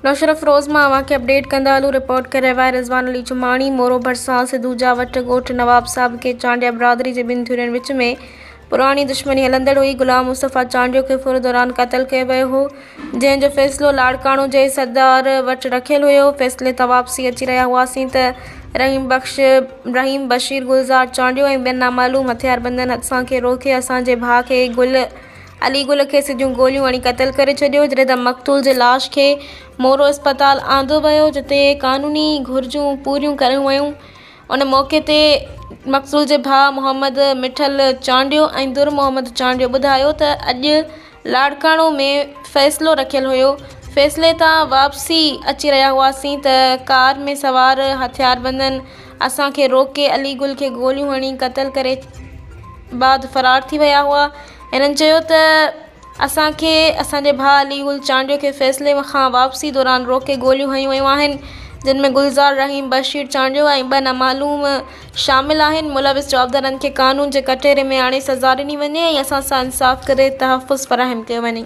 नौशरफ रोज़ मां अव्हांखे अपडेट कंदा हलूं। रिपोर्ट करे रहिया आहे रिज़वान अली चुमाणी। मोरो भरिसां सिधूजा वट ॻोठ नवाब साहब खे चांडिया बिरादरी जे ॿिनि धुरियुनि विच में पुराणी दुश्मनी हलंदड़ हुई। गुलाम मुस्तफ़ा चांडियो खे फुर दौरान क़तल कयो वियो हो, जंहिंजो फ़ैसिलो लाड़काणो जे सरदार वटि रखियलु हुयो। फ़ैसिले तां वापसी अची रहिया हुआसीं त रहीम बशीर गुलज़ार चांडियो ऐं ॿियनि नामालूम हथियारबंदनि असांखे रोके असांजे भाउ खे अली गुल खे सिधियूं गोलियूं हणी क़तल करे छॾियो। जॾहिं त मक़तूल जे लाश खे मोरो अस्पताल आंदो वियो, जिते क़ानूनी घुर्जूं पूरियूं कयूं वयूं। उन मौक़े ते मक़तूल जे भाउ मोहम्मद मिठल चांडियो ऐं दुर मोहम्मद चांडियो ॿुधायो त अॼु लाड़काणो में फ़ैसिलो रखियलु हुयो। फ़ैसिले तां वापसी अची रहिया हुआसीं त कार में सवार हथियारबंदनि असांखे रोके अली गुल खे गोलियूं हणी क़तल करे बाद फ़रार थी विया हुआ। हिननि चयो त असांखे असांजे भाउ अली गुल चांडियो खे फ़ैसिले खां वापसी दौरान रोके गोलियूं हयूं वयूं आहिनि, जिन में गुलज़ार रहीम बशीर चांडियो ऐं ॿ नामालूम शामिल आहिनि। मुलविस जवाबदारनि खे क़ानून जे कटहरे में आणे सज़ा ॾिनी वञे ऐं असां सां इंसाफ़ करे तहफ़ुज़ फ़राहम कयो वञे।